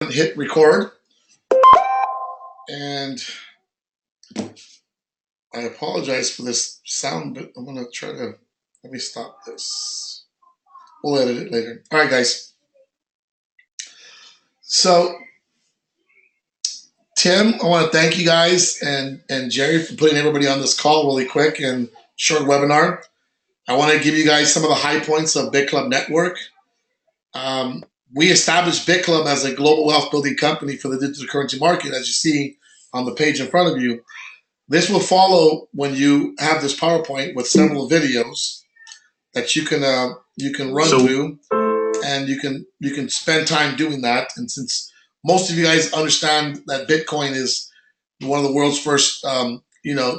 hit record, and I apologize for this sound, but I'm gonna try to let me stop this. We'll edit it later. All right, guys. So, Tim, I want to thank you guys and Jerry for putting everybody on this call really quick and short webinar. I want to give you guys some of the high points of Bitclub Network. We established Bitclub as a global wealth building company for the digital currency market, as you see on the page in front of you. This will follow when you have this PowerPoint with several videos that you can run through, and you can spend time doing that. And since most of you guys understand that Bitcoin is one of the world's first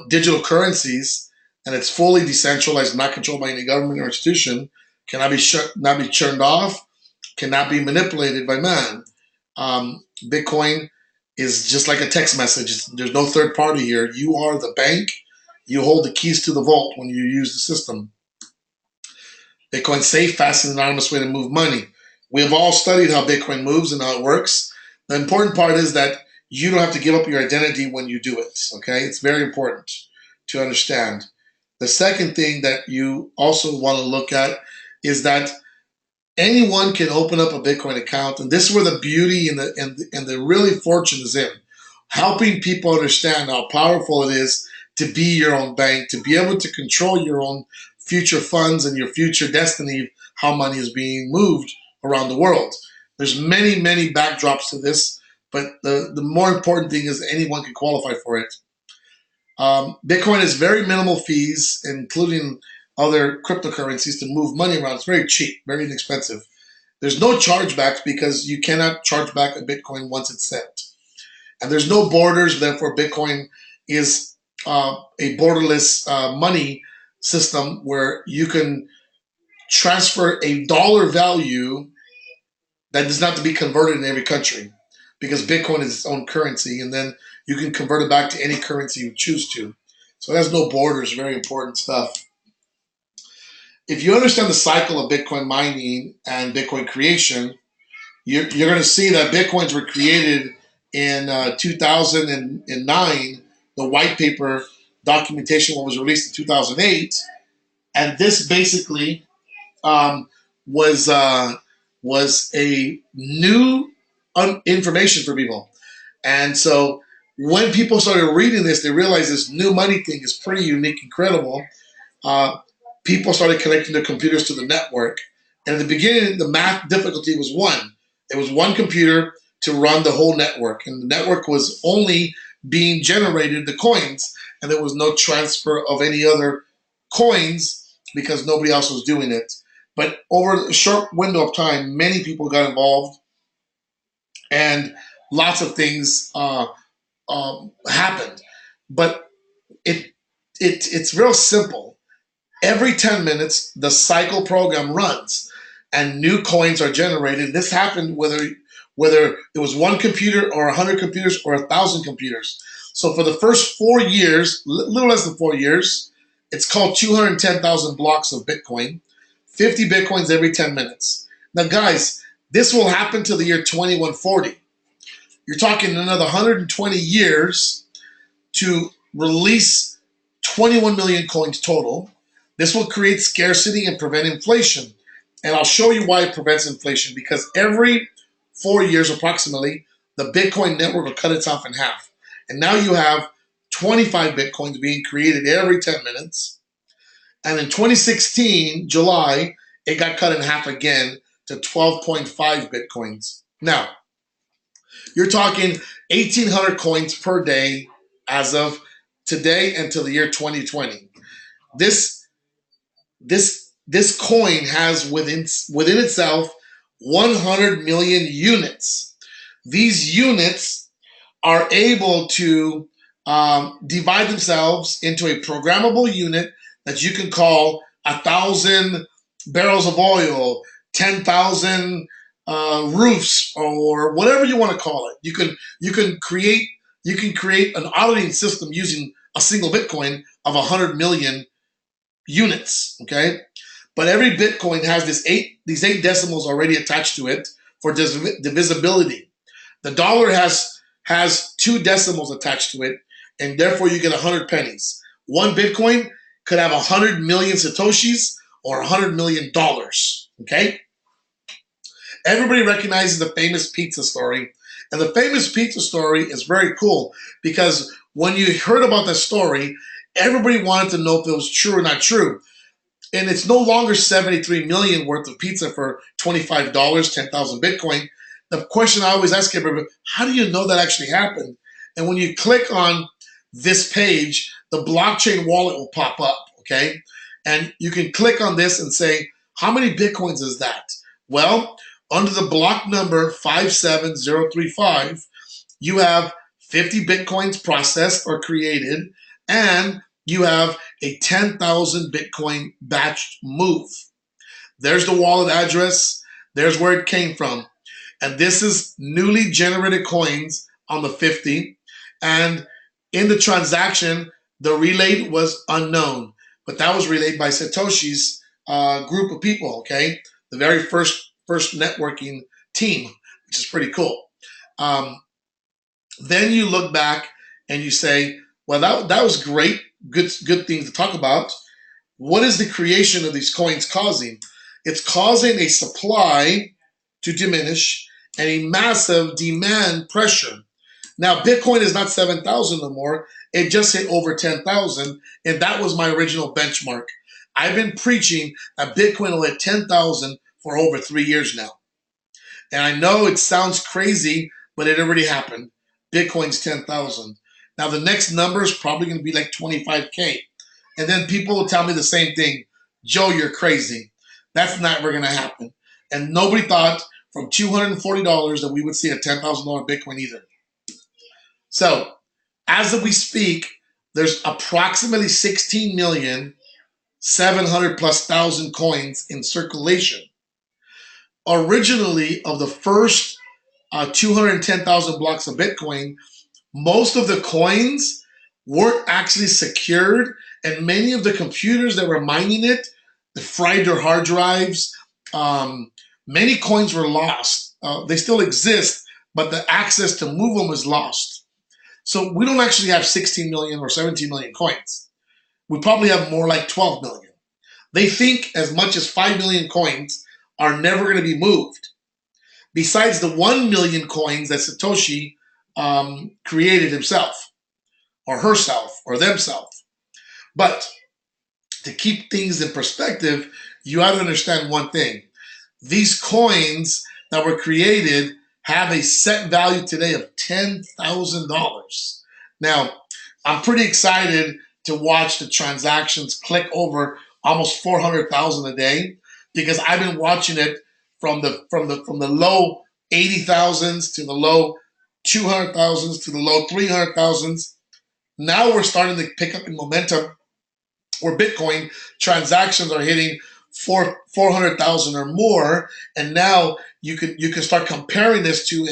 digital currencies, and it's fully decentralized, not controlled by any government or institution, cannot be turned off, cannot be manipulated by man. Bitcoin is just like a text message. There's no third party here. You are the bank. You hold the keys to the vault when you use the system. Bitcoin's safe, fast, and anonymous way to move money. We have all studied how Bitcoin moves and how it works. The important part is that you don't have to give up your identity when you do it, okay? It's very important to understand. The second thing that you also want to look at is that anyone can open up a Bitcoin account, and this is where the beauty and the really fortune is in. Helping people understand how powerful it is to be your own bank, to be able to control your own future funds and your future destiny, how money is being moved around the world. There's many, many backdrops to this, but the more important thing is anyone can qualify for it. Bitcoin has very minimal fees, including other cryptocurrencies, to move money around. It's very cheap, very inexpensive. There's no chargebacks because you cannot charge back a Bitcoin once it's sent. And there's no borders, therefore Bitcoin is a borderless money system where you can transfer a dollar value that does not have to be converted in every country, because Bitcoin is its own currency, and then you can convert it back to any currency you choose to. So it has no borders, very important stuff. If you understand the cycle of Bitcoin mining and Bitcoin creation, you're going to see that Bitcoins were created in 2009. The white paper documentation was released in 2008, and this basically was a new information for people. And so when people started reading this, they realized this new money thing is pretty unique, incredible. People started connecting their computers to the network. And in the beginning, the math difficulty was one. It was one computer to run the whole network. And the network was only being generated, the coins, and there was no transfer of any other coins because nobody else was doing it. But over a short window of time, many people got involved, and lots of things happened. But it's real simple. Every 10 minutes, the cycle program runs, and new coins are generated. This happened whether it was one computer or 100 computers or 1,000 computers. So for the first 4 years, little less than 4 years, it's called 210,000 blocks of Bitcoin, 50 Bitcoins every 10 minutes. Now, guys, this will happen till the year 2140. You're talking another 120 years to release 21 million coins total. This will create scarcity and prevent inflation. And I'll show you why it prevents inflation, because every 4 years approximately, the Bitcoin network will cut itself in half. And now you have 25 Bitcoins being created every 10 minutes. And in 2016, July, it got cut in half again to 12.5 Bitcoins. Now, you're talking 1,800 coins per day as of today until the year 2020. This coin has within itself 100 million units. These units are able to divide themselves into a programmable unit that you can call 1,000 barrels of oil, 10,000 roofs, or whatever you want to call it. You can create an auditing system using a single Bitcoin of 100 million units. Okay, but every Bitcoin has these eight decimals already attached to it for divisibility. The dollar has two decimals attached to it, and therefore you get 100 pennies. One Bitcoin could have 100 million Satoshis or $100 million. Okay? Everybody recognizes the famous pizza story. And the famous pizza story is very cool because when you heard about that story, everybody wanted to know if it was true or not true. And it's no longer 73 million worth of pizza for $25, 10,000 Bitcoin. The question I always ask everybody, how do you know that actually happened? And when you click on this page, the blockchain wallet will pop up, okay? And you can click on this and say, how many Bitcoins is that? Well, under the block number 57035, you have 50 Bitcoins processed or created, and you have a 10,000 Bitcoin batch move. There's the wallet address. There's where it came from. And this is newly generated coins on the 50. And in the transaction, the relay was unknown. But that was relayed by Satoshi's group of people, okay? The very first networking team, which is pretty cool. Then you look back and you say, well, that was great, good thing to talk about. What is the creation of these coins causing? It's causing a supply to diminish and a massive demand pressure. Now, Bitcoin is not 7,000 no more. It just hit over 10,000, and that was my original benchmark. I've been preaching that Bitcoin will hit 10,000 for over 3 years now. And I know it sounds crazy, but it already happened. Bitcoin's 10,000. Now, the next number is probably going to be like 25K. And then people will tell me the same thing. Joe, you're crazy. That's never going to happen. And nobody thought from $240 that we would see a $10,000 Bitcoin either. So, as we speak, there's approximately 16,700,000 plus coins in circulation. Originally, of the first 210,000 blocks of Bitcoin, most of the coins weren't actually secured, and many of the computers that were mining it, they fried their hard drives. Many coins were lost. They still exist, but the access to move them is lost. So we don't actually have 16 million or 17 million coins. We probably have more like 12 million. They think as much as 5 million coins are never going to be moved. Besides the 1 million coins that Satoshi created himself or herself or themselves. But to keep things in perspective, you have to understand one thing. These coins that were created have a set value today of $10,000. Now, I'm pretty excited to watch the transactions click over almost 400,000 a day because I've been watching it from the low 80,000s to the low 200,000s to the low 300,000s. Now we're starting to pick up in momentum where Bitcoin transactions are hitting 400,000 or more, and now you can start comparing this to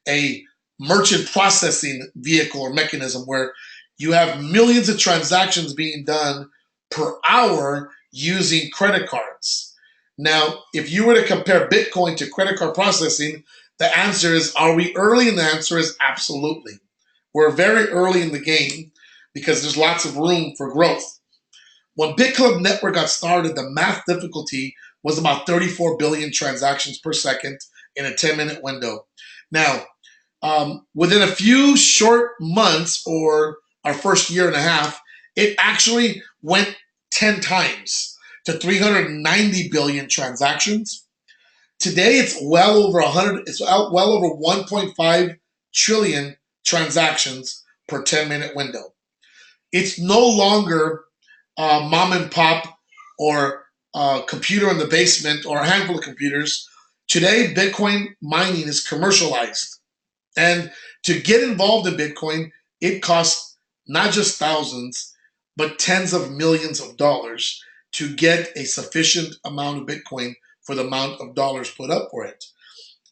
a merchant processing vehicle or mechanism where you have millions of transactions being done per hour using credit cards. Now, if you were to compare Bitcoin to credit card processing, the answer is, are we early? And the answer is absolutely. We're very early in the game because there's lots of room for growth. When Bitclub Network got started, the math difficulty was about 34 billion transactions per second in a 10-minute window. Now, within a few short months or our first year and a half, it actually went 10 times to 390 billion transactions. Today, it's well over 1.5 trillion transactions per 10-minute window. It's no longer mom and pop or a computer in the basement or a handful of computers. Today, Bitcoin mining is commercialized. And to get involved in Bitcoin, it costs not just thousands, but tens of millions of dollars to get a sufficient amount of Bitcoin for the amount of dollars put up for it.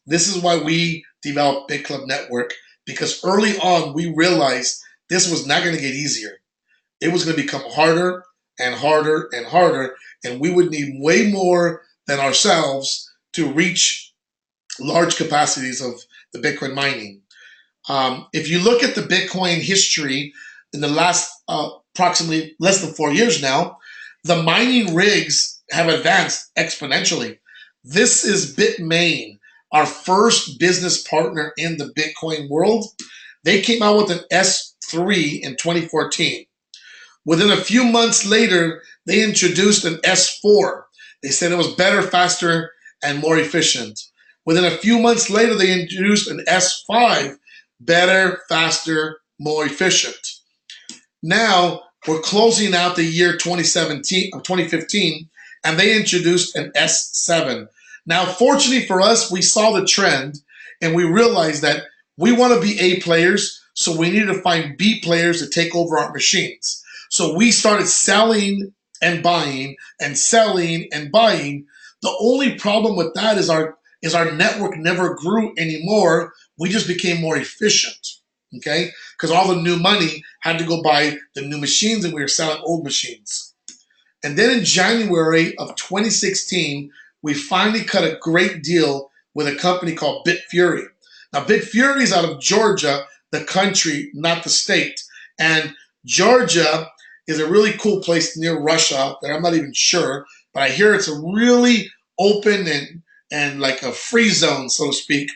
This is why we developed Bitclub Network, because early on we realized this was not going to get easier. It was going to become harder and harder and harder, and we would need way more than ourselves to reach large capacities of the Bitcoin mining. If you look at the Bitcoin history in the last approximately less than 4 years now, the mining rigs have advanced exponentially. This is Bitmain, our first business partner in the Bitcoin world. They came out with an S3 in 2014. Within a few months later, they introduced an S4. They said it was better, faster, and more efficient. Within a few months later, they introduced an S5, better, faster, more efficient. Now, we're closing out the year 2015, and they introduced an S7. Now, fortunately for us, we saw the trend, and we realized that we want to be A players, so we need to find B players to take over our machines. So we started selling and buying and selling and buying. The only problem with that is our network never grew anymore. We just became more efficient, okay? Because all the new money had to go buy the new machines, and we were selling old machines. And then in January of 2016, we finally cut a great deal with a company called Bitfury. Now, Bitfury is out of Georgia, the country, not the state. And Georgia is a really cool place near Russia out there. I'm not even sure, but I hear it's a really open and like a free zone, so to speak.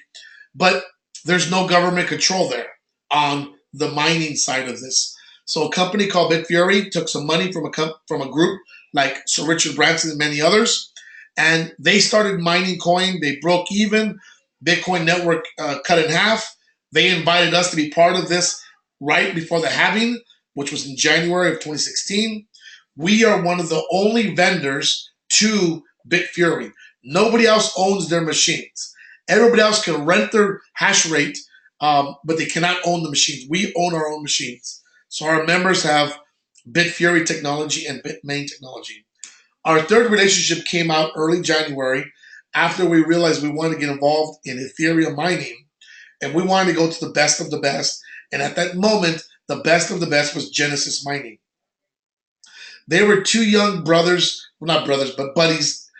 But there's no government control there on the mining side of this. So a company called Bitfury took some money from a group like Sir Richard Branson and many others, and they started mining coin. They broke even. Bitcoin network cut in half. They invited us to be part of this right before the halving, which was in January of 2016. We are one of the only vendors to Bitfury. Nobody else owns their machines. Everybody else can rent their hash rate, but they cannot own the machines. We own our own machines. So our members have Bitfury technology and Bitmain technology. Our third relationship came out early January after we realized we wanted to get involved in Ethereum mining, and we wanted to go to the best of the best. And at that moment, the best of the best was Genesis Mining. They were two young brothers, well, not brothers, but buddies,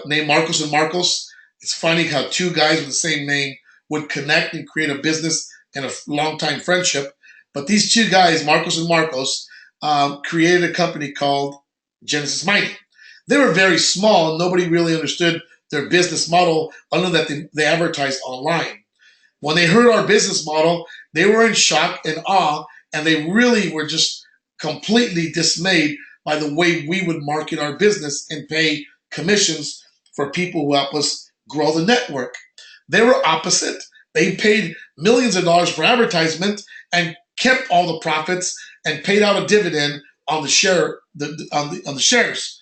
named Marcos and Marcos. It's funny how two guys with the same name would connect and create a business and a long-time friendship. But these two guys, Marcos and Marcos, created a company called Genesis Mining. They were very small. Nobody really understood their business model other than that they advertised online. When they heard our business model, they were in shock and awe, and they really were just completely dismayed by the way we would market our business and pay commissions for people who help us grow the network. They were opposite. They paid millions of dollars for advertisement and kept all the profits and paid out a dividend on the share on the shares.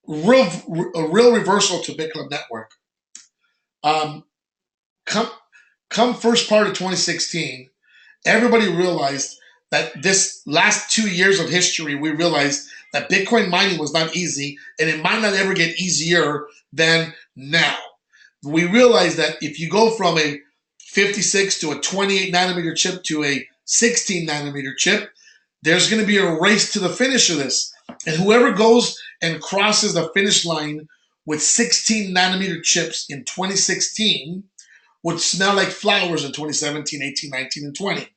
A real reversal to Bitclub network. Come first part of 2016, everybody realized that this last 2 years of history, we realized that Bitcoin mining was not easy, and it might not ever get easier than now. We realized that if you go from a 56 to a 28 nanometer chip to a 16 nanometer chip, there's going to be a race to the finish of this. And whoever goes and crosses the finish line with 16 nanometer chips in 2016 would smell like flowers in 2017, 18, 19, and 20.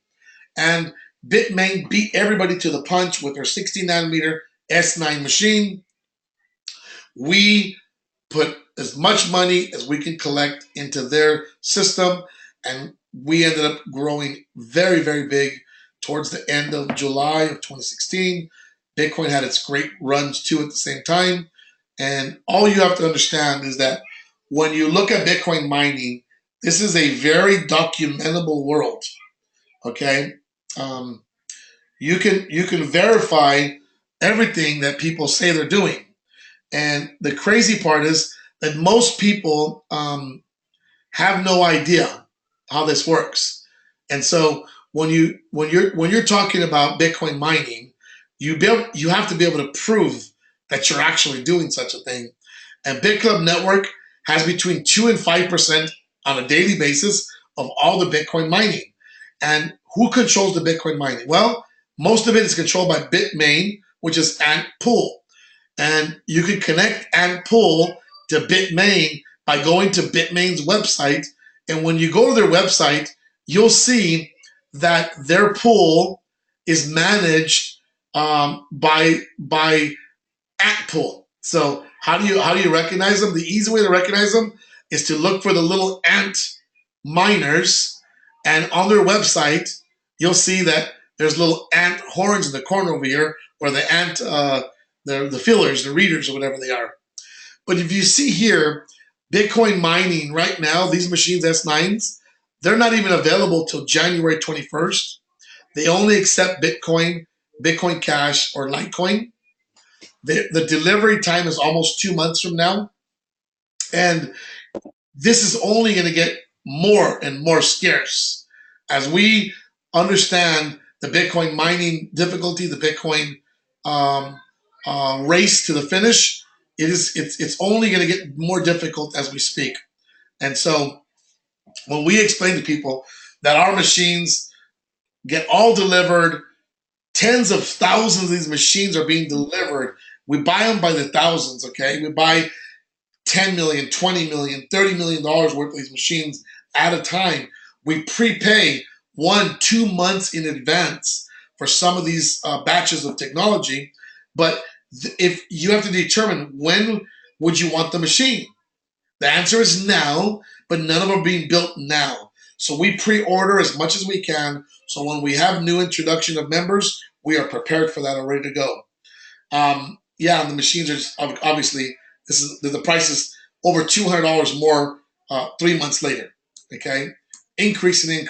And Bitmain beat everybody to the punch with their 16 nanometer S9 machine. We put as much money as we can collect into their system, and we ended up growing very, very big towards the end of July of 2016. Bitcoin had its great runs too at the same time. And all you have to understand is that when you look at Bitcoin mining, this is a very documentable world. Okay, you can verify everything that people say they're doing, and the crazy part is that most people have no idea how this works. And so when you're talking about Bitcoin mining, you have to be able to prove that you're actually doing such a thing. And Bitclub network has between 2 and 5% on a daily basis of all the Bitcoin mining. And who controls the Bitcoin mining? Well, most of it is controlled by Bitmain, which is Ant Pool. And you can connect Ant Pool to Bitmain by going to Bitmain's website And when you go to their website, you'll see that their pool is managed by ant pool. So how do you recognize them? The easy way to recognize them is to look for the little ant miners, and on their website you'll see that there's little ant horns in the corner over here, or the ant the fillers, the readers, or whatever they are. But if you see here, Bitcoin mining right now, these machines S9s, they're not even available till January 21st. They only accept Bitcoin, Bitcoin Cash, or Litecoin. The delivery time is almost 2 months from now. And this is only going to get more and more scarce as we understand the Bitcoin mining difficulty, the Bitcoin um, race to the finish. It's only going to get more difficult as we speak. And so when we explain to people that our machines get all delivered, tens of thousands of these machines are being delivered. We buy them by the thousands, okay? We buy 10 million, 20 million, $30 million worth of these machines at a time. We prepay 1-2 months in advance for some of these batches of technology. But if you have to determine when would you want the machine, the answer is now, but none of them are being built now. So we pre-order as much as we can. So when we have new introduction of members, we are prepared for that and ready to go. Yeah, and the machines are obviously the price is over $200 more 3 months later. Okay, increasing.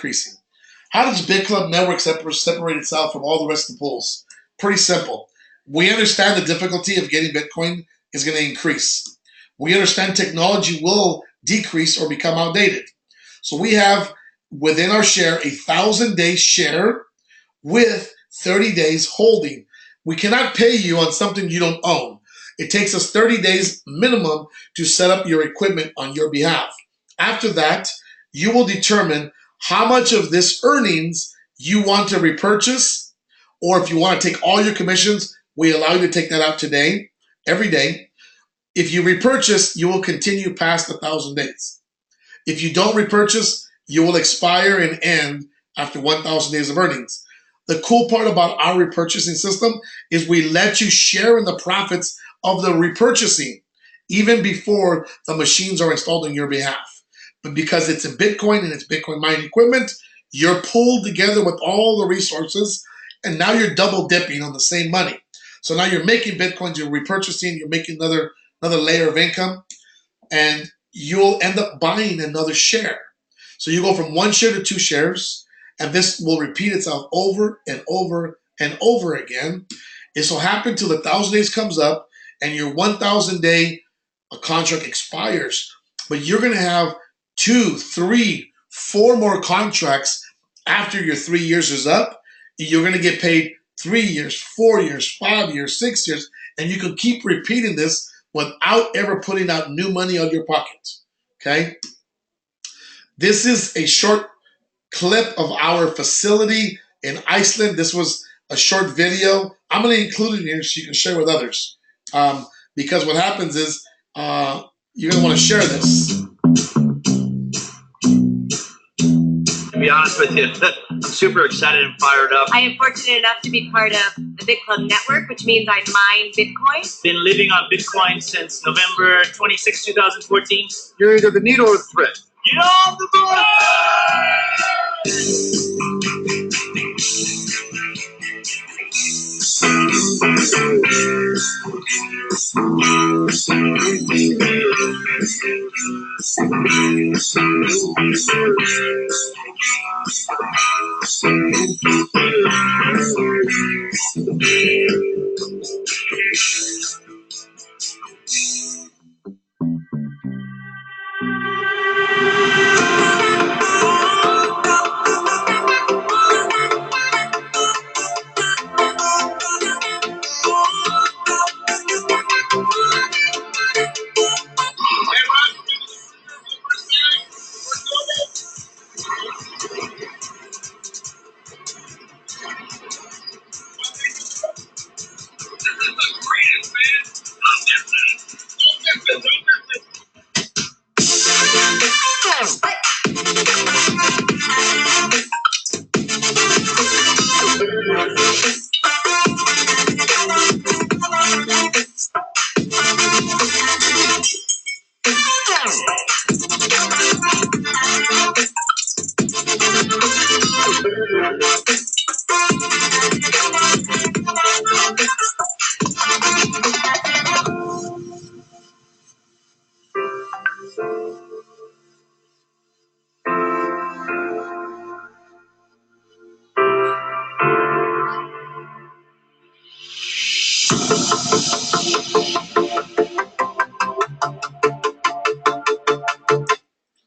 How does Bitclub Network separate itself from all the rest of the pools? Pretty simple. We understand the difficulty of getting Bitcoin is going to increase. We understand technology will decrease or become outdated. So we have within our share 1,000-day share with 30 days holding. We cannot pay you on something you don't own. It takes us 30 days minimum to set up your equipment on your behalf. After that, you will determine how much of this earnings you want to repurchase, or if you want to take all your commissions, we allow you to take that out today, every day. If you repurchase, you will continue past 1,000 days. If you don't repurchase, you will expire and end after 1,000 days of earnings. The cool part about our repurchasing system is we let you share in the profits of the repurchasing even before the machines are installed on your behalf. But because it's in Bitcoin and it's Bitcoin mining equipment, you're pooled together with all the resources, and now you're double dipping on the same money. So now you're making Bitcoins, you're repurchasing, you're making another layer of income, and you'll end up buying another share. So you go from 1 share to 2 shares, and this will repeat itself over and over and over again. It so happens till the 1,000 days comes up and your 1,000-day contract expires. But you're going to have 2, 3, 4 more contracts after your 3 years is up. You're going to get paid 3 years, 4 years, 5 years, 6 years, and you can keep repeating this without ever putting out new money out of your pocket. Okay? This is a short clip of our facility in Iceland. This was a short video. I'm going to include it here so you can share with others. Because what happens is you're going to want to share this. To be honest with you, I'm super excited and fired up. I am fortunate enough to be part of the Bitclub network, which means I mine Bitcoin. Been living on Bitcoin since November 26, 2014. You're either the needle or the thread. Get on the board!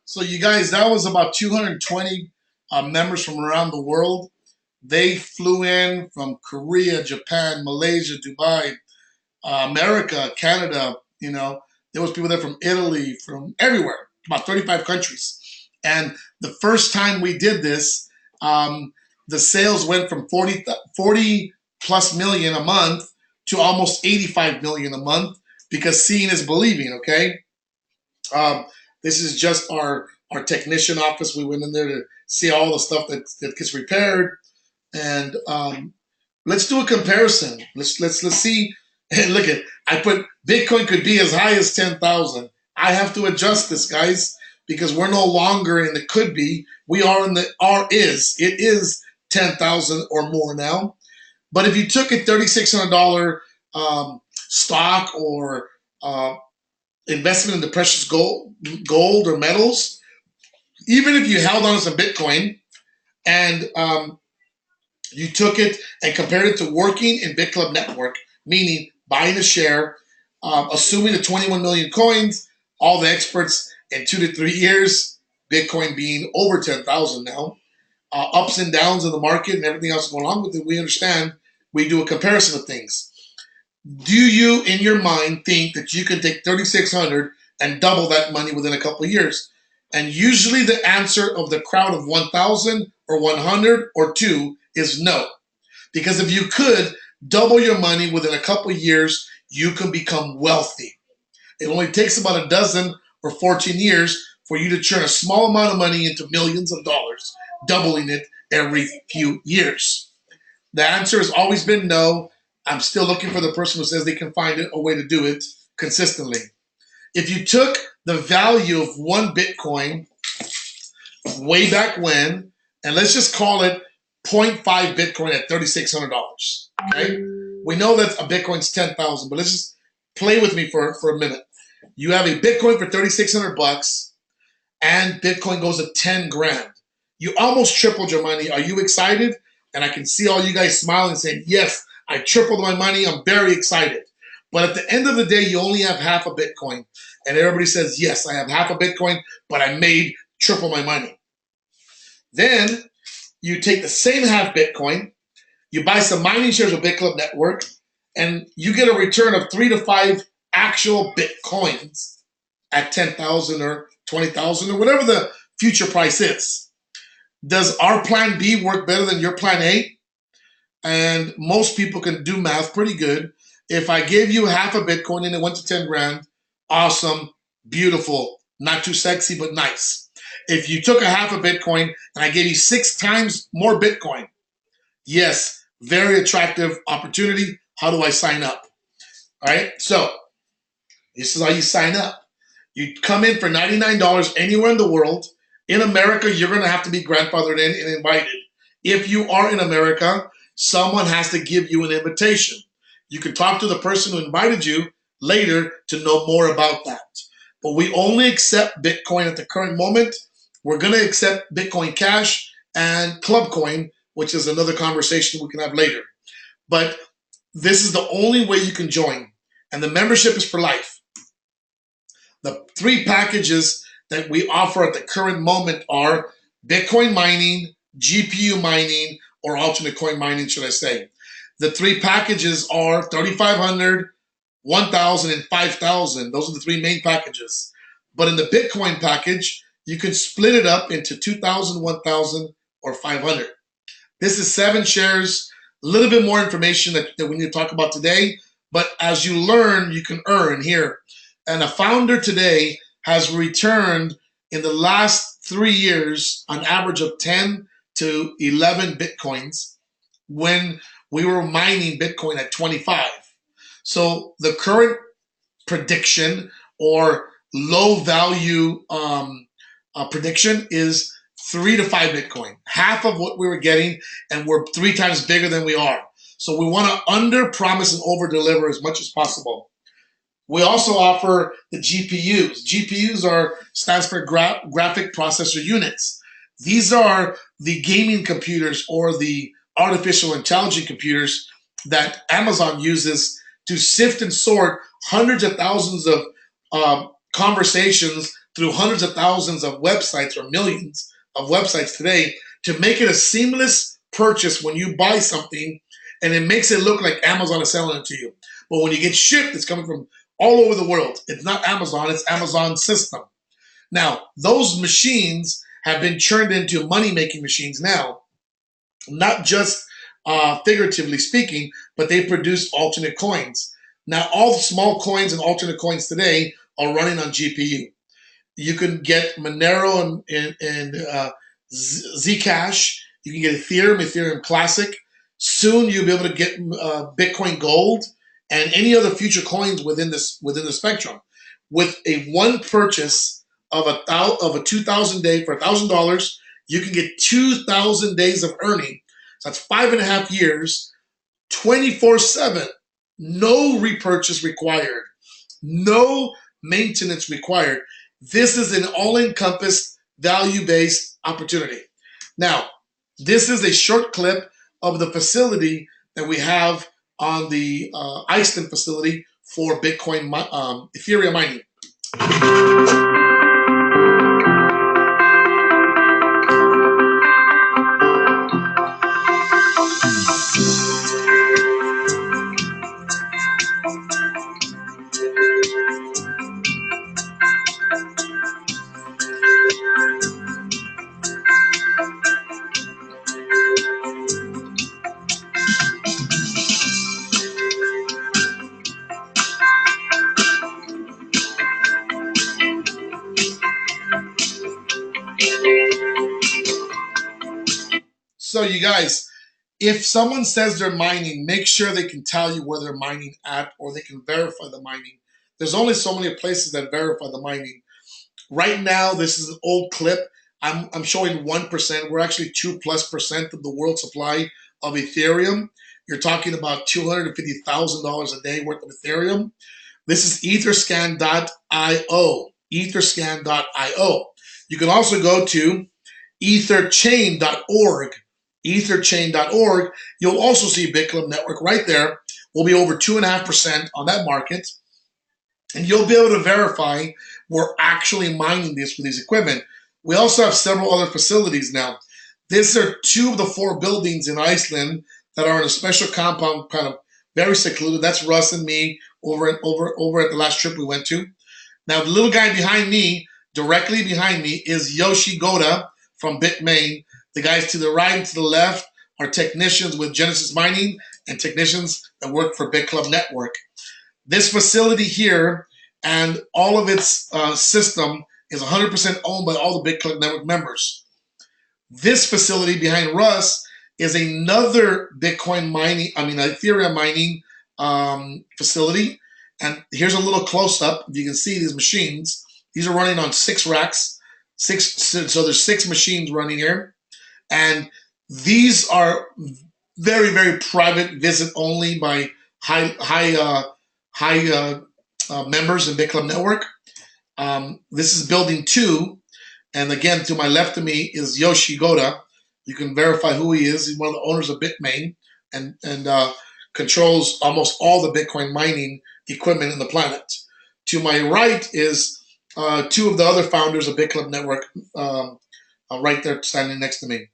So you guys, that was about 220 members from around the world. They flew in from Korea, Japan, Malaysia, Dubai, America, Canada. You know, there was people there from Italy, from everywhere, about 35 countries. And the first time we did this, the sales went from 40 plus million a month to almost 85 million a month, because seeing is believing. Okay. Um, this is just our technician office. We went in there to see all the stuff that gets repaired, and let's do a comparison. Let's see. Hey, look at, I put Bitcoin could be as high as 10,000. I have to adjust this, guys, because we're no longer in the could be. We are in the is. It is 10,000 or more now. But if you took a $3,600 stock or investment in the precious gold or metals, even if you held on to some Bitcoin and you took it and compared it to working in Bitclub Network, meaning buying a share, assuming the 21 million coins, all the experts in 2 to 3 years, Bitcoin being over 10,000 now, ups and downs in the market and everything else going on with it, we understand. We do a comparison of things. Do you, in your mind, think that you can take 3,600 and double that money within a couple of years? And usually the answer of the crowd of 1,000 or 100 or 2 is no. Because if you could double your money within a couple of years, you can become wealthy. It only takes about a dozen or 14 years for you to churn a small amount of money into millions of dollars, doubling it every few years. The answer has always been no. I'm still looking for the person who says they can find a way to do it consistently. If you took the value of one Bitcoin way back when, and let's just call it 0.5 Bitcoin at $3,600, okay? We know that a Bitcoin's 10,000, but let's just play with me for a minute. You have a Bitcoin for 3,600 bucks, and Bitcoin goes to 10 grand. You almost tripled your money. Are you excited? And I can see all you guys smiling saying, yes, I tripled my money. I'm very excited. But at the end of the day, you only have half a Bitcoin. And everybody says, yes, I have half a Bitcoin, but I made triple my money. Then you take the same half Bitcoin, you buy some mining shares of Bitclub Network, and you get a return of 3 to 5 actual Bitcoins at 10,000 or 20,000 or whatever the future price is. Does our plan B work better than your plan A? And most people can do math pretty good. If I gave you half a Bitcoin and it went to 10 grand, awesome, beautiful, not too sexy, but nice. If you took a half a Bitcoin and I gave you 6 times more Bitcoin, yes, very attractive opportunity. How do I sign up? All right, so this is how you sign up. You come in for $99 anywhere in the world. In America, you're going to have to be grandfathered in and invited. If you are in America, someone has to give you an invitation. You can talk to the person who invited you later to know more about that. But we only accept Bitcoin at the current moment. We're going to accept Bitcoin Cash and Club Coin, which is another conversation we can have later. But this is the only way you can join. And the membership is for life. The 3 packages that we offer at the current moment are Bitcoin mining, GPU mining, or alternate coin mining, should I say. The 3 packages are 3,500, 1,000, and 5,000. Those are the 3 main packages. But in the Bitcoin package, you can split it up into 2,000, 1,000, or 500. This is 7 shares, a little bit more information that we need to talk about today. But as you learn, you can earn here. And a founder today has returned in the last 3 years an average of 10 to 11 Bitcoins when we were mining Bitcoin at 25. So the current prediction or low value prediction is 3 to 5 Bitcoin, half of what we were getting, and we're 3 times bigger than we are. So we want to under promise and over deliver as much as possible. We also offer the GPUs. GPUs stands for graphic processor units. These are the gaming computers or the artificial intelligence computers that Amazon uses to sift and sort hundreds of thousands of conversations through hundreds of thousands of websites or millions of websites today to make it a seamless purchase when you buy something, and it makes it look like Amazon is selling it to you. But when you get shipped, it's coming from all over the world. It's not Amazon, it's Amazon's system. Now, those machines have been turned into money-making machines now, not just figuratively speaking, but they produce alternate coins. Now, all the small coins and alternate coins today are running on GPU. You can get Monero and Zcash. You can get Ethereum Classic. Soon you'll be able to get Bitcoin Gold and any other future coins within the spectrum. With a one purchase of a 2,000 day for $1,000, you can get 2,000 days of earning. So that's 5.5 years, 24/7. No repurchase required. No maintenance required. This is an all-encompassed, value-based opportunity. Now, this is a short clip of the facility that we have on the Iceland facility for Bitcoin, Ethereum mining. So you guys, if someone says they're mining, make sure they can tell you where they're mining at, or they can verify the mining. There's only so many places that verify the mining. Right now, this is an old clip. I'm showing 1%. We're actually 2+% of the world supply of Ethereum. You're talking about $250,000 a day worth of Ethereum. This is etherscan.io. Etherscan.io. You can also go to etherchain.org. Etherchain.org. You'll also see Bitclub Network right there. We'll be over 2.5% on that market. And you'll be able to verify we're actually mining this with these equipment. We also have several other facilities now. These are 2 of the 4 buildings in Iceland that are in a special compound, kind of very secluded. That's Russ and me over at the last trip we went to. Now, the little guy behind me, directly behind me, is Yoshi Goda from Bitmain. The guys to the right and to the left are technicians with Genesis Mining and technicians that work for Bitclub Network. This facility here and all of its system is 100% owned by all the Bitclub Network members. This facility behind Russ is another Ethereum mining facility. And here's a little close-up. You can see these machines. These are running on 6 racks. So there's 6 machines running here. And these are very, very private, visit only by high members in Bitclub Network. This is building 2. And again, to my left of me is Yoshi Goda. You can verify who he is. He's one of the owners of Bitmain and controls almost all the Bitcoin mining equipment in the planet. To my right is 2 of the other founders of Bitclub Network right there standing next to me.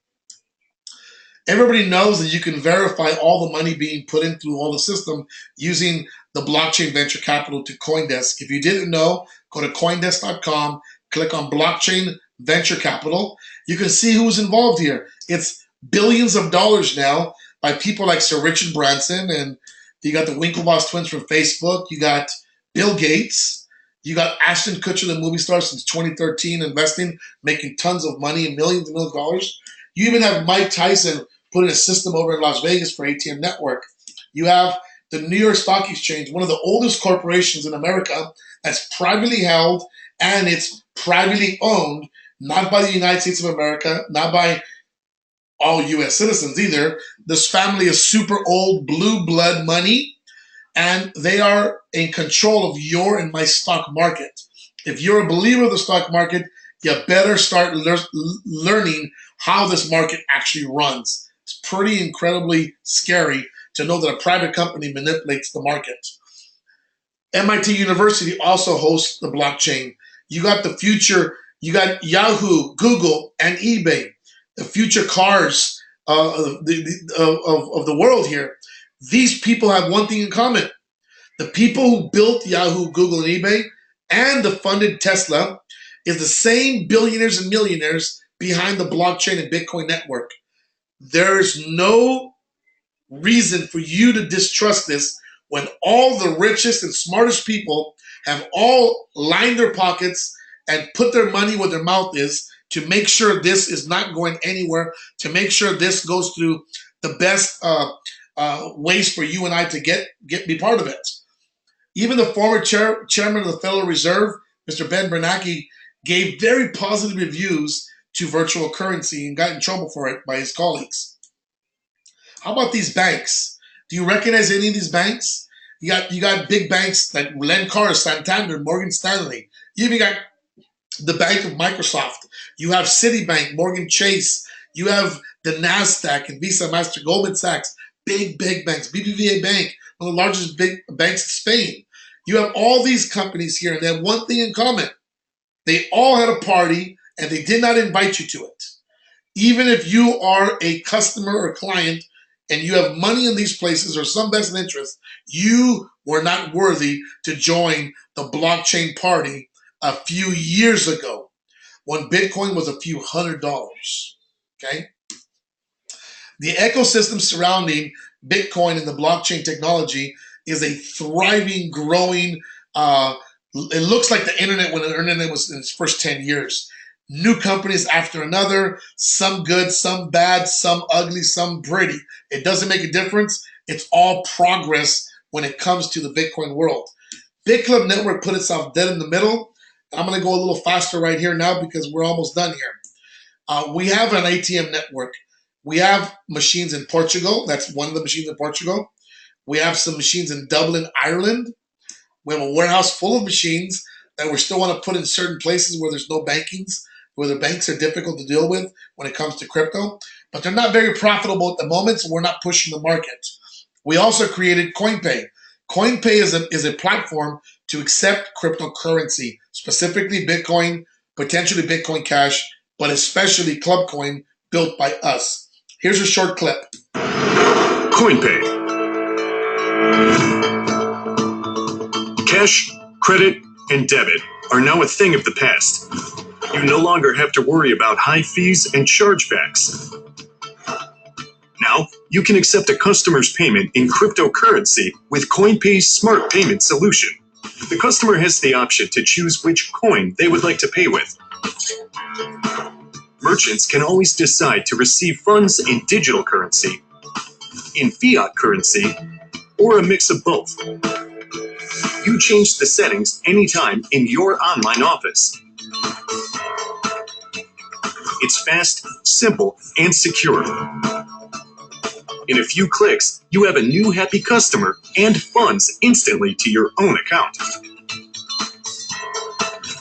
Everybody knows that you can verify all the money being put in through all the system using the blockchain venture capital to CoinDesk. If you didn't know, go to coindesk.com, click on blockchain venture capital. You can see who's involved here. It's billions of dollars now by people like Sir Richard Branson, and you got the Winklevoss twins from Facebook. You got Bill Gates. You got Ashton Kutcher, the movie star since 2013, investing, making tons of money and millions of dollars. You even have Mike Tyson putting a system over in Las Vegas for ATM Network. You have the New York Stock Exchange, one of the oldest corporations in America that's privately held and it's privately owned. not by the United States of America, not by all U.S. citizens either. This family is super old, blue blood money, and they are in control of your and my stock market. If you're a believer of the stock market, you better start learning how this market actually runs. It's pretty incredibly scary to know that a private company manipulates the market. MIT University also hosts the blockchain. You got the future, you got Yahoo, Google, and eBay, the future cars of the world here. These people have one thing in common. The people who built Yahoo, Google, and eBay and the funded Tesla is the same billionaires and millionaires behind the blockchain and Bitcoin network. There's no reason for you to distrust this when all the richest and smartest people have all lined their pockets and put their money where their mouth is to make sure this is not going anywhere, to make sure this goes through the best ways for you and I to be part of it. Even the former chairman of the Federal Reserve, Mr. Ben Bernanke, gave very positive reviews to virtual currency and got in trouble for it by his colleagues. How about these banks? Do you recognize any of these banks? You got big banks like Lencar, Santander, Morgan Stanley. You even got the Bank of Microsoft. You have Citibank, Morgan Chase. You have the NASDAQ and Visa, Master, Goldman Sachs. Big banks. BBVA Bank, one of the largest big banks in Spain. You have all these companies here, and they have one thing in common. They all had a party, and they did not invite you to it. Even if you are a customer or client, and you have money in these places or some vested interest, you were not worthy to join the blockchain party a few years ago when Bitcoin was a few $100s. Okay? The ecosystem surrounding Bitcoin and the blockchain technology is a thriving, growing, it looks like the internet when the internet was in its first 10 years. New companies after another, some good, some bad, some ugly, some pretty. It doesn't make a difference. It's all progress when it comes to the Bitcoin world. Bitclub Network put itself dead in the middle. I'm going to go a little faster right here now because we're almost done here. We have an ATM network. We have machines in Portugal. That's one of the machines in Portugal. We have some machines in Dublin, Ireland. We have a warehouse full of machines that we still want to put in certain places where there's no bankings, where the banks are difficult to deal with when it comes to crypto. But they're not very profitable at the moment, so we're not pushing the market. We also created CoinPay. CoinPay is a platform to accept cryptocurrency, specifically Bitcoin, potentially Bitcoin Cash, but especially Clubcoin built by us. Here's a short clip. CoinPay. Cash, credit, and debit are now a thing of the past. You no longer have to worry about high fees and chargebacks. Now, you can accept a customer's payment in cryptocurrency with CoinPay's smart payment solution. The customer has the option to choose which coin they would like to pay with. Merchants can always decide to receive funds in digital currency, in fiat currency, or a mix of both. You change the settings anytime in your online office. It's fast, simple, and secure. In a few clicks, you have a new happy customer and funds instantly to your own account.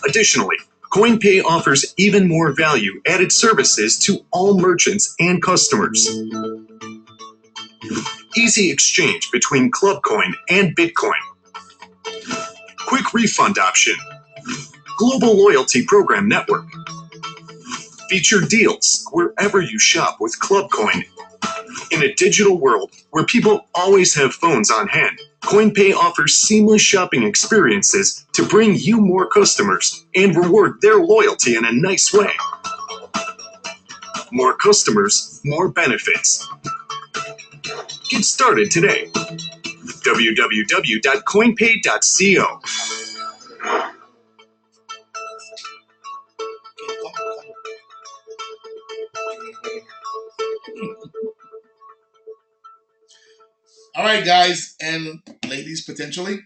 Additionally, CoinPay offers even more value-added services to all merchants and customers. Easy exchange between Clubcoin and Bitcoin. Quick refund option. Global loyalty program network. Featured deals wherever you shop with Clubcoin. In a digital world where people always have phones on hand, CoinPay offers seamless shopping experiences to bring you more customers and reward their loyalty in a nice way. More customers, more benefits. Get started today. www.coinpay.co. All right, guys and ladies, potentially.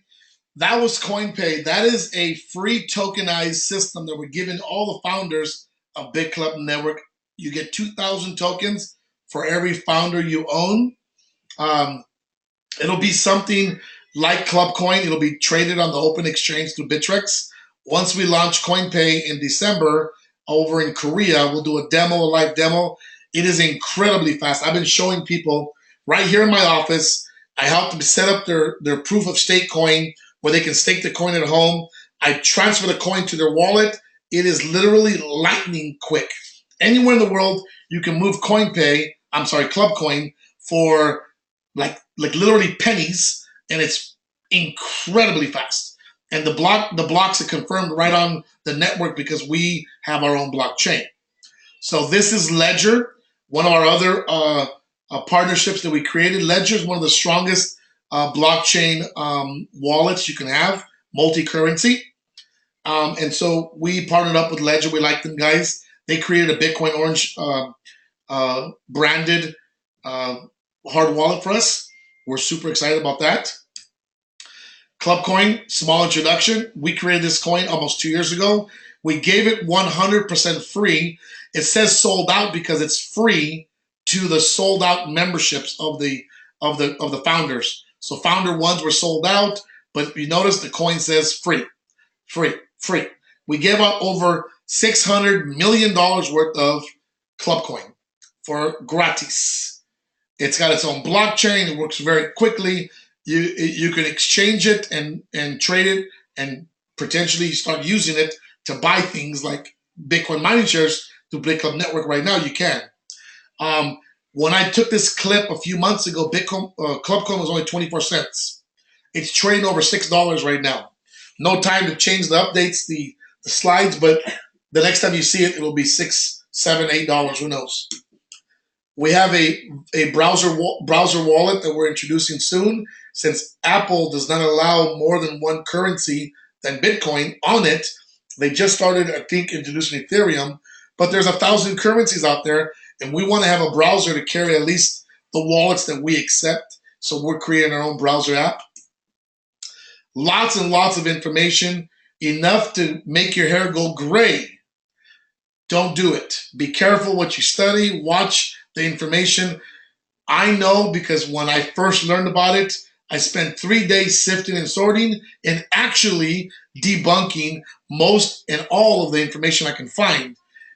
That was CoinPay. That is a free tokenized system that we're giving all the founders of Bitclub Network. You get 2,000 tokens for every founder you own. Um, It'll be something like Clubcoin. It'll be traded on the open exchange through Bittrex. Once we launch CoinPay in December over in Korea, we'll do a live demo. It is incredibly fast. I've been showing people right here in my office. I help them set up their proof of stake coin where they can stake the coin at home. I transfer the coin to their wallet. It is literally lightning quick. Anywhere in the world, you can move Clubcoin for like literally pennies, and it's incredibly fast. And the blocks are confirmed right on the network because we have our own blockchain. So this is Ledger, one of our other partnerships that we created. Ledger is one of the strongest blockchain wallets you can have, multi-currency. And so we partnered up with Ledger. We like them guys. They created a Bitcoin Orange branded hard wallet for us. We're super excited about that. Clubcoin, small introduction. We created this coin almost 2 years ago. We gave it 100% free. It says sold out because it's free to the sold out memberships of the founders. So founder ones were sold out, but you notice the coin says free, free, free. We gave out over $600 million worth of Clubcoin for gratis. It's got its own blockchain. It works very quickly. You can exchange it and trade it and potentially start using it to buy things like Bitcoin mining shares through Bitclub Network. Right now, you can. When I took this clip a few months ago, Clubcoin was only 24 cents. It's trading over $6 right now. No time to change the updates, the slides, but the next time you see it, it'll be $6, $7, $8. Who knows? We have a browser wallet that we're introducing soon. Since Apple does not allow more than one currency than Bitcoin on it, they just started, I think, introducing Ethereum. But there's 1,000 currencies out there, and we want to have a browser to carry at least the wallets that we accept. So we're creating our own browser app. Lots and lots of information, enough to make your hair go gray. Don't do it. Be careful what you study. Watch the information. I know because when I first learned about it, I spent 3 days sifting and sorting and actually debunking most and all of the information I can find.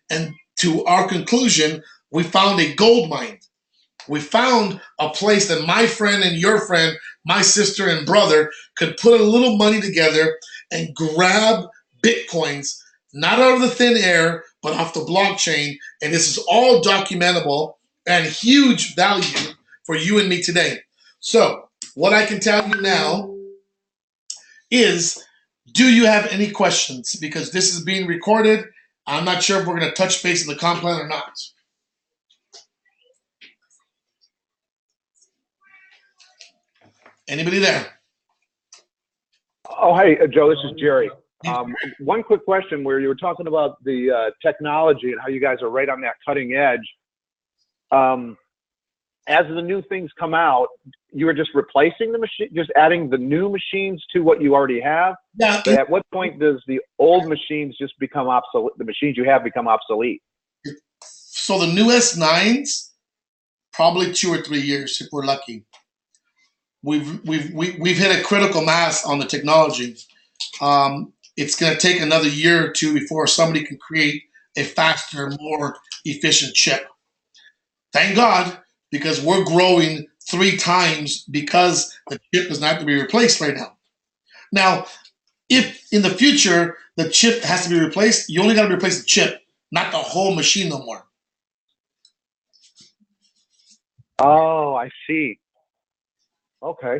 And to our conclusion, we found a gold mine. We found a place that my friend and your friend, my sister and brother, could put a little money together and grab Bitcoins, not out of the thin air, but off the blockchain. And this is all documentable and huge value for you and me today. So what I can tell you now is, do you have any questions? Because this is being recorded. I'm not sure if we're going to touch base in the comp plan or not. Anybody there? Oh, hey, Joe, this is Jerry. One quick question where you were talking about the technology and how you guys are right on that cutting edge. As the new things come out, you are just replacing the machine, just adding the new machines to what you already have? Yeah. But at what point does the old machines just become obsolete, the machines you have become obsolete? So the new S9s, probably 2 or 3 years if we're lucky. We've hit a critical mass on the technology. It's going to take another year or two before somebody can create a faster, more efficient chip. Thank God, because we're growing 3 times because the chip does not have to be replaced right now. Now, if in the future the chip has to be replaced, you only got to replace the chip, not the whole machine no more. Oh, I see. Okay.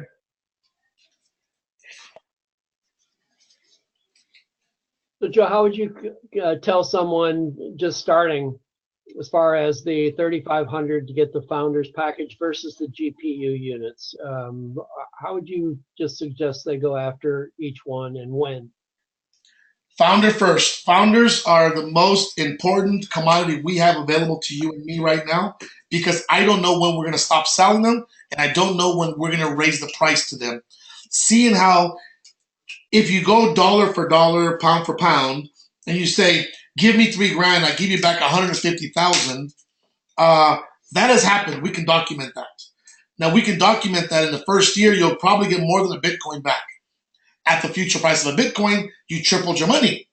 So, Joe, how would you tell someone just starting, as far as the 3,500 to get the founders package versus the GPU units? How would you just suggest they go after each one and when? Founder first. Founders are the most important commodity we have available to you and me right now, because I don't know when we're going to stop selling them, and I don't know when we're going to raise the price to them. Seeing how if you go dollar for dollar, pound for pound, and you say give me $3,000, I give you back 150,000. That has happened. We can document that. Now we can document that in the first year, you'll probably get more than a Bitcoin back. At the future price of a Bitcoin, you tripled your money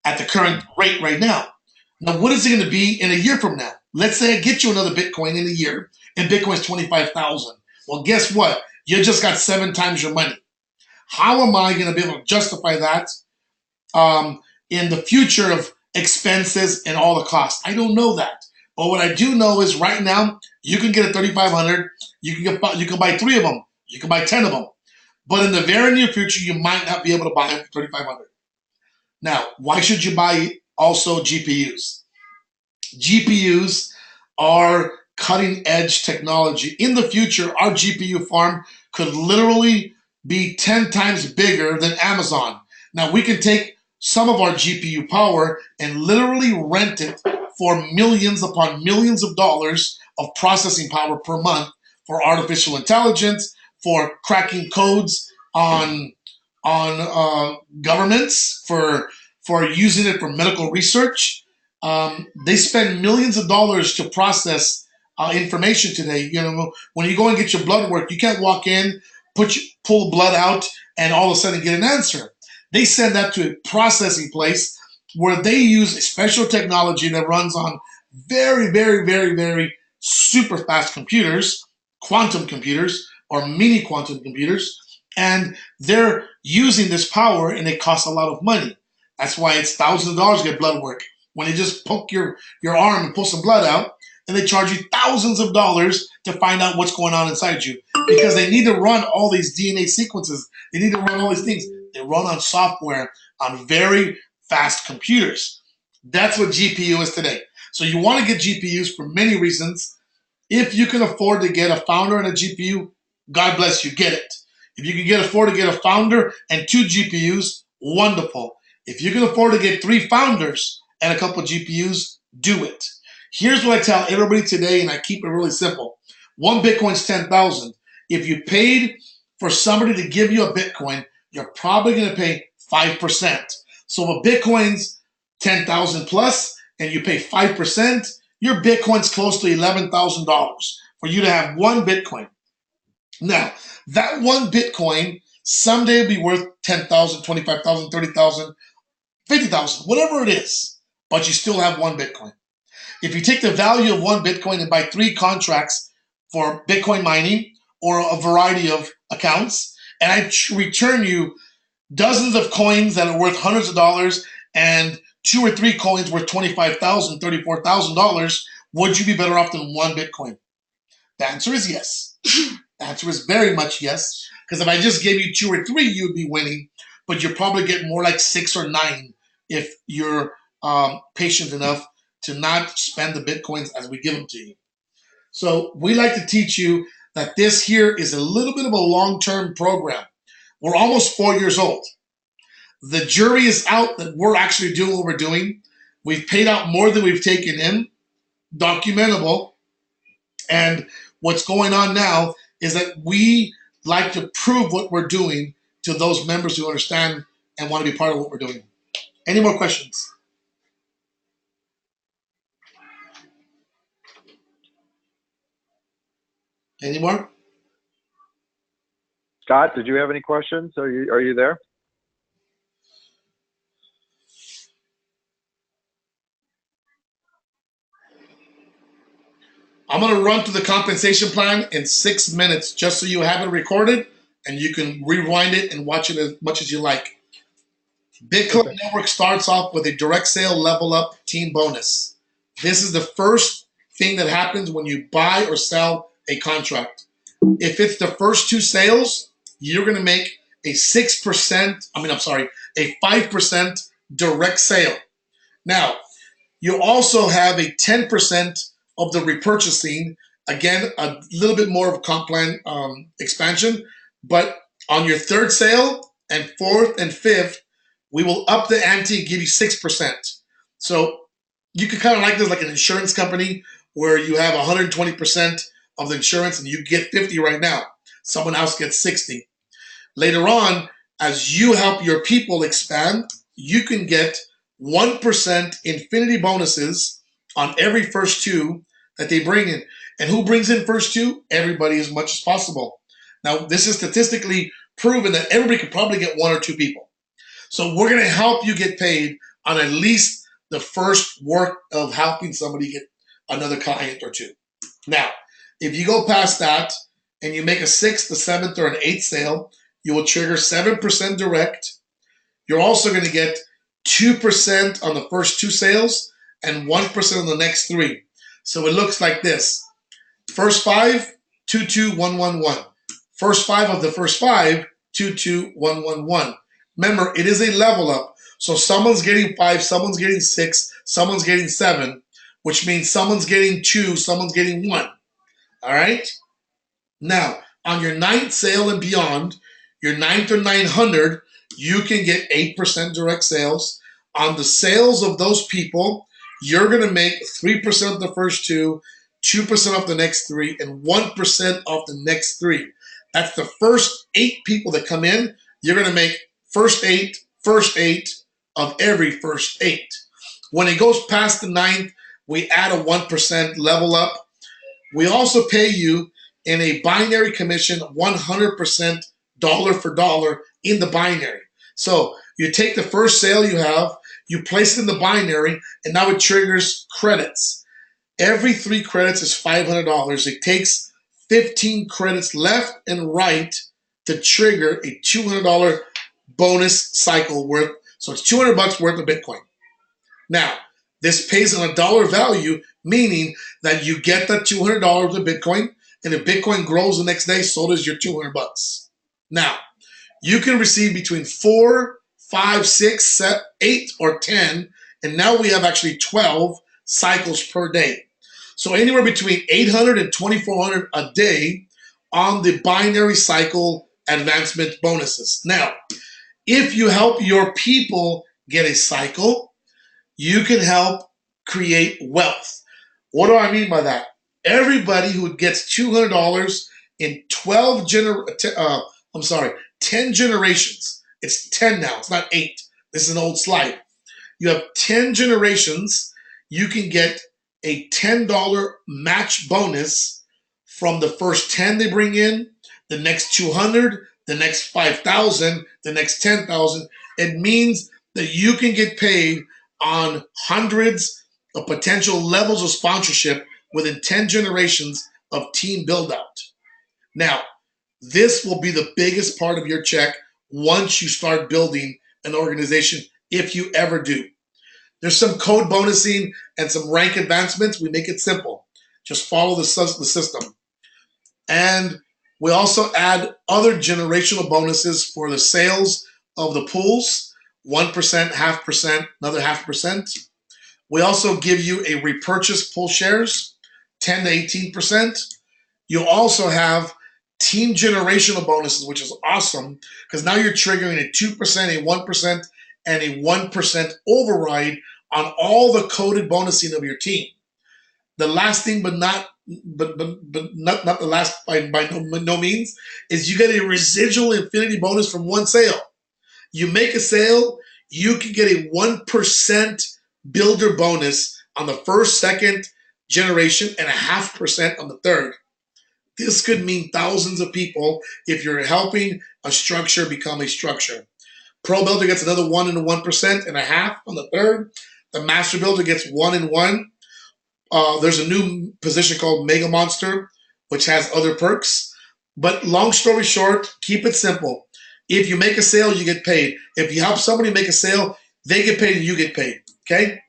at the current rate right now. Now, what is it going to be in a year from now? Let's say I get you another Bitcoin in a year, and Bitcoin's 25,000. Well, guess what? You just got 7 times your money. How am I going to be able to justify that in the future of expenses and all the costs? I don't know that. But what I do know is right now, you can get a 3,500. You can buy 3 of them. You can buy 10 of them. But in the very near future, you might not be able to buy them for 3,500. Now, why should you buy also GPUs? GPUs are cutting edge technology. In the future, our GPU farm could literally be 10 times bigger than Amazon. Now, we can take some of our GPU power and literally rent it for millions upon millions of dollars of processing power per month for artificial intelligence, for cracking codes on governments, for using it for medical research. They spend millions of dollars to process information today. You know, when you go and get your blood work, you can't walk in, pull blood out, and all of a sudden get an answer. They send that to a processing place where they use a special technology that runs on very, very, very, very super fast computers, quantum computers, or mini quantum computers, and they're using this power, and it costs a lot of money. That's why it's thousands of dollars to get blood work. When you just poke your arm and pull some blood out, and they charge you thousands of dollars to find out what's going on inside you, because they need to run all these DNA sequences. They need to run all these things. They run on software on very fast computers. That's what GPU is today. So you want to get GPUs for many reasons. If you can afford to get a founder and a GPU, God bless you, get it. If you can afford to get a founder and 2 GPUs, wonderful. If you can afford to get 3 founders and a couple GPUs, do it. Here's what I tell everybody today, and I keep it really simple. 1 Bitcoin's 10,000. If you paid for somebody to give you a Bitcoin, you're probably going to pay 5%. So if a Bitcoin's 10,000 plus and you pay 5%, your Bitcoin's close to $11,000 for you to have 1 Bitcoin. Now, that 1 Bitcoin someday will be worth 10,000, 25,000, 30,000, 50,000, whatever it is, but you still have 1 Bitcoin. If you take the value of 1 Bitcoin and buy 3 contracts for Bitcoin mining or a variety of accounts, and I return you dozens of coins that are worth hundreds of dollars and 2 or 3 coins worth $25,000, $34,000, would you be better off than 1 Bitcoin? The answer is yes. The answer is very much yes, because if I just gave you 2 or 3, you would be winning, but you'll probably get more like 6 or 9 if you're patient enough to not spend the Bitcoins as we give them to you. So we like to teach you that this here is a little bit of a long-term program. We're almost 4 years old. The jury is out that we're actually doing what we're doing. We've paid out more than we've taken in, documentable. And what's going on now is that we like to prove what we're doing to those members who understand and want to be part of what we're doing. Any more questions? Any more? Scott, did you have any questions? Are you there? I'm going to run through the compensation plan in 6 minutes just so you have it recorded and you can rewind it and watch it as much as you like. Bitclub Network starts off with a direct sale level up team bonus. This is the first thing that happens when you buy or sell a contract. If it's the first 2 sales, you're going to make a 5% direct sale. Now, you also have a 10% of the repurchasing. Again, a little bit more of comp plan expansion. But on your 3rd sale and 4th and 5th, we will up the ante and give you 6%. So you could kind of like this like an insurance company where you have 120% of the insurance and you get 50 right now. Someone else gets 60. Later on, as you help your people expand, you can get 1% infinity bonuses on every first two that they bring in. And who brings in first two? Everybody as much as possible. Now, this is statistically proven that everybody could probably get one or two people. So we're going to help you get paid on at least the first work of helping somebody get another client or two. Now, if you go past that and you make a 6th, a 7th, or an 8th sale, you will trigger 7% direct. You're also going to get 2% on the first two sales and 1% on the next three. So it looks like this. First 5, 2, 2, 1, 1, 1. First 5 of the first 5, 2, 2, 1, 1, 1. Remember, it is a level up. So someone's getting 5, someone's getting 6, someone's getting 7, which means someone's getting 2, someone's getting 1. All right? Now, on your 9th sale and beyond, your 9th or 900, you can get 8% direct sales. On the sales of those people, you're going to make 3% of the first two, 2% off the next three, and 1% off the next three. That's the first 8 people that come in. You're going to make first 8 of every first 8. When it goes past the 9th, we add a 1% level up. We also pay you in a binary commission 100% dollar for dollar in the binary. So you take the first sale you have, you place it in the binary, and now it triggers credits. Every 3 credits is $500. It takes 15 credits left and right to trigger a $200 bonus cycle worth. So it's $200 worth of Bitcoin. Now, this pays on a dollar value, meaning that you get that $200 of Bitcoin, and if Bitcoin grows the next day, so does your $200. Now, you can receive between 4, 5, 6, 7, 8, or 10, and now we have actually 12 cycles per day. So anywhere between 800 and 2,400 a day on the binary cycle advancement bonuses. Now, if you help your people get a cycle, you can help create wealth. What do I mean by that? Everybody who gets $200 in 10 generations. It's 10 now. It's not 8. This is an old slide. You have 10 generations. You can get a $10 match bonus from the first 10 they bring in, the next 200, the next 5,000, the next 10,000. It means that you can get paid on hundreds of potential levels of sponsorship within 10 generations of team build out. Now, this will be the biggest part of your check once you start building an organization, if you ever do. There's some code bonusing and some rank advancements. We make it simple. Just follow the system. And we also add other generational bonuses for the sales of the pools, 1%, 0.5%, another 0.5%. We also give you a repurchase pool shares, 10 to 18%. You also have team generational bonuses, which is awesome because now you're triggering a 2%, a 1%, and a 1% override on all the coded bonusing of your team. The last thing, but not the last by no means, is you get a residual infinity bonus from one sale. You make a sale, you can get a 1% builder bonus on the first, second generation and a 0.5% on the third. This could mean thousands of people if you're helping a structure become a structure. Pro Builder gets another 1 and a 1% and a 0.5 on the third. The Master Builder gets 1 and 1. There's a new position called Mega Monster, which has other perks. But long story short, keep it simple. If you make a sale, you get paid. If you help somebody make a sale, they get paid and you get paid. Okay?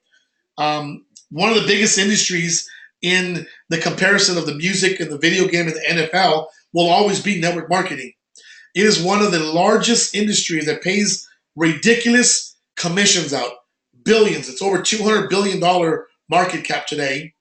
One of the biggest industries in the comparison of the music and the video game and the NFL will always be network marketing. It is one of the largest industries that pays ridiculous commissions out. Billions. It's over $200 billion market cap today.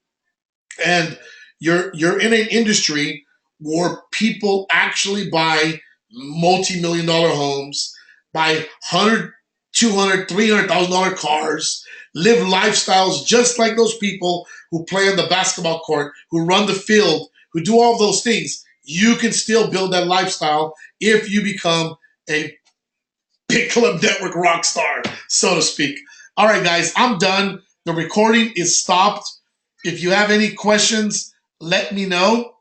And you're in an industry where people actually buy multi-million-dollar homes, buy $100,000, $200,000, $300,000 cars, live lifestyles just like those people who play on the basketball court, who run the field, who do all those things. You can still build that lifestyle if you become a Bitclub network rock star, so to speak. All right, guys, I'm done. The recording is stopped. If you have any questions, let me know.